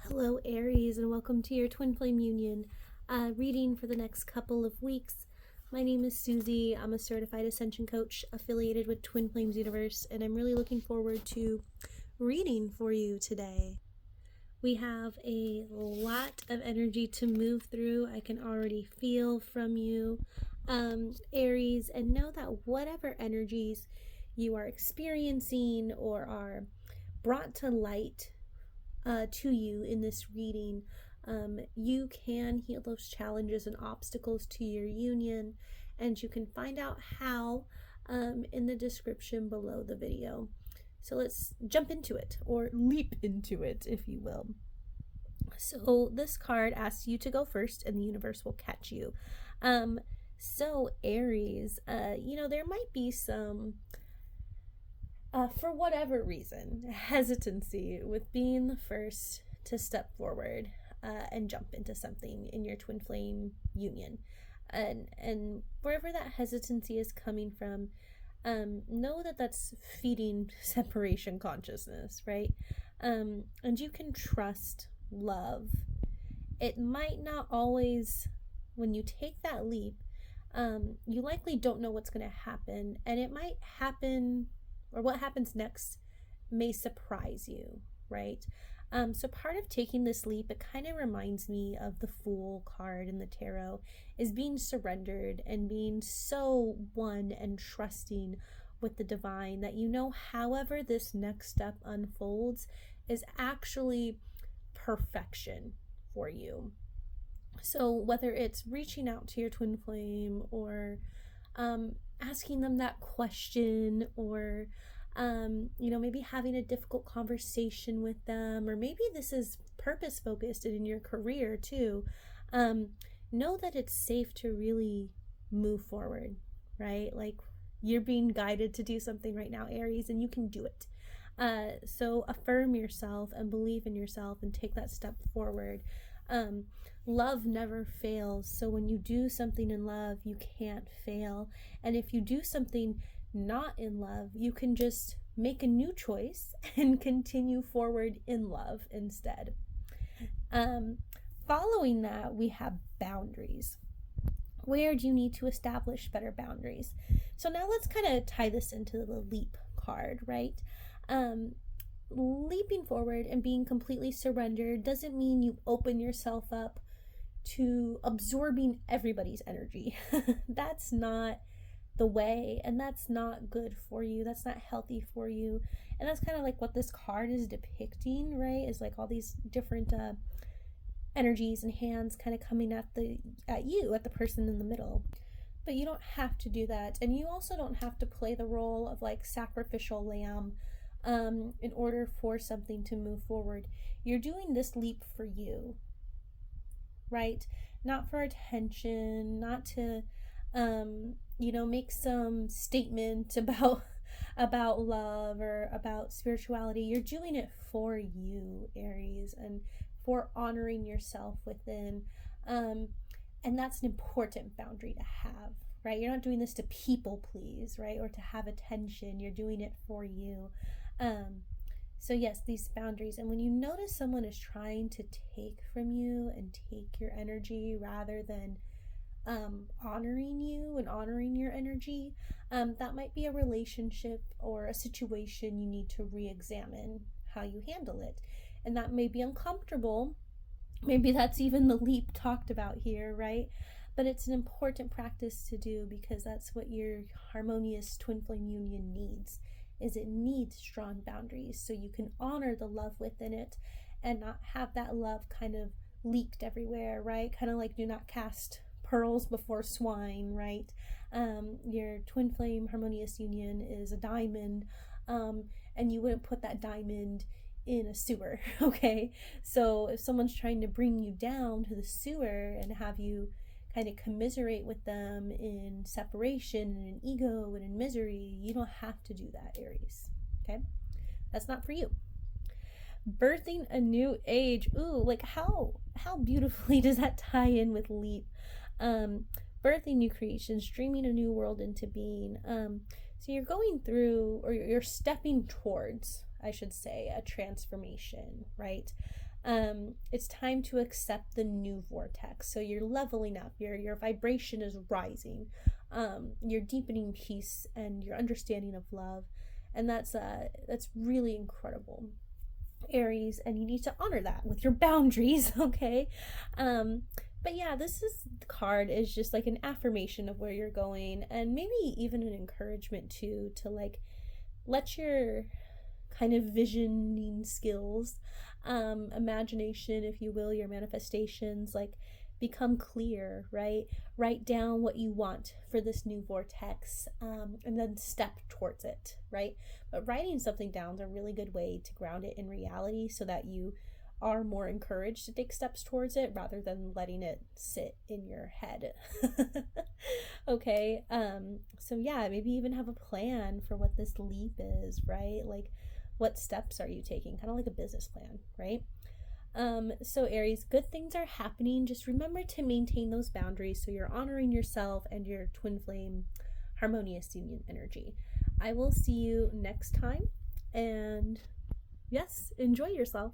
Hello Aries, and welcome to your Twin Flame Union reading for the next couple of weeks. My name is Susie. I'm a certified Ascension coach affiliated with Twin Flames Universe, and I'm really looking forward to reading for you today. We have a lot of energy to move through. I can already feel from you, Aries, and know that whatever energies you are experiencing or are brought to light to you in this reading, you can heal those challenges and obstacles to your union, and you can find out how in the description below the video. So let's jump into it, or leap into it, if you will. So this card asks you to go first, and the universe will catch you. So Aries, there might be some for whatever reason, hesitancy with being the first to step forward and jump into something in your twin flame union. And wherever that hesitancy is coming from, know that that's feeding separation consciousness, right? And you can trust love. It might not always, when you take that leap, you likely don't know what's going to happen, and it might happen, or what happens next may surprise you, right? So part of taking this leap, it kind of reminds me of the Fool card in the tarot, is being surrendered and being so one and trusting with the divine that however this next step unfolds is actually perfection for you. So whether it's reaching out to your twin flame, or asking them that question, or maybe having a difficult conversation with them, or maybe this is purpose focused and in your career too, know that it's safe to really move forward, right? Like, you're being guided to do something right now, Aries, and you can do it. So affirm yourself and believe in yourself and take that step forward. Love never fails, so when you do something in love, you can't fail. And if you do something not in love, you can just make a new choice and continue forward in love instead. Following that, we have boundaries. Where do you need to establish better boundaries? So now let's kind of tie this into the leap card, right? Leaping forward and being completely surrendered doesn't mean you open yourself up to absorbing everybody's energy. That's not the way, and that's not good for you. That's not healthy for you. And that's kind of like what this card is depicting, right? Is like all these different energies and hands kind of coming at the person in the middle. But you don't have to do that, and you also don't have to play the role of like sacrificial lamb in order for something to move forward. You're doing this leap for you, right? Not for attention, not to make some statement about love or about spirituality. You're doing it for you, Aries, and for honoring yourself within. And that's an important boundary to have, right? You're not doing this to people please, right? Or to have attention. You're doing it for you. So yes, these boundaries. And when you notice someone is trying to take from you and take your energy rather than honoring you and honoring your energy, that might be a relationship or a situation you need to re-examine how you handle it. And that may be uncomfortable. Maybe that's even the leap talked about here, right? But it's an important practice to do, because that's what your harmonious twin flame union needs. It needs strong boundaries so you can honor the love within it and not have that love kind of leaked everywhere, right? Kind of like do not cast pearls before swine, right? Your twin flame harmonious union is a diamond, and you wouldn't put that diamond in a sewer, okay? So if someone's trying to bring you down to the sewer and have you kind of commiserate with them in separation and in ego and in misery, you don't have to do that, Aries, okay? That's not for you. Birthing a new age. Ooh, like how beautifully does that tie in with leap? Birthing new creations, dreaming a new world into being. So you're going through, or you're stepping towards, I should say, a transformation, right? It's time to accept the new vortex. So you're leveling up, your vibration is rising, you're deepening peace and your understanding of love, and that's really incredible, Aries, and you need to honor that with your boundaries. Okay. But yeah, card is just like an affirmation of where you're going, and maybe even an encouragement to like let your kind of visioning skills, imagination, if you will, your manifestations, like become clear, right? Write down what you want for this new vortex, and then step towards it, right? But writing something down is a really good way to ground it in reality so that you are more encouraged to take steps towards it rather than letting it sit in your head. Okay. So yeah, maybe even have a plan for what this leap is, right? Like, what steps are you taking? Kind of like a business plan, right? So Aries, good things are happening. Just remember to maintain those boundaries so you're honoring yourself and your twin flame harmonious union energy. I will see you next time, and yes, enjoy yourself.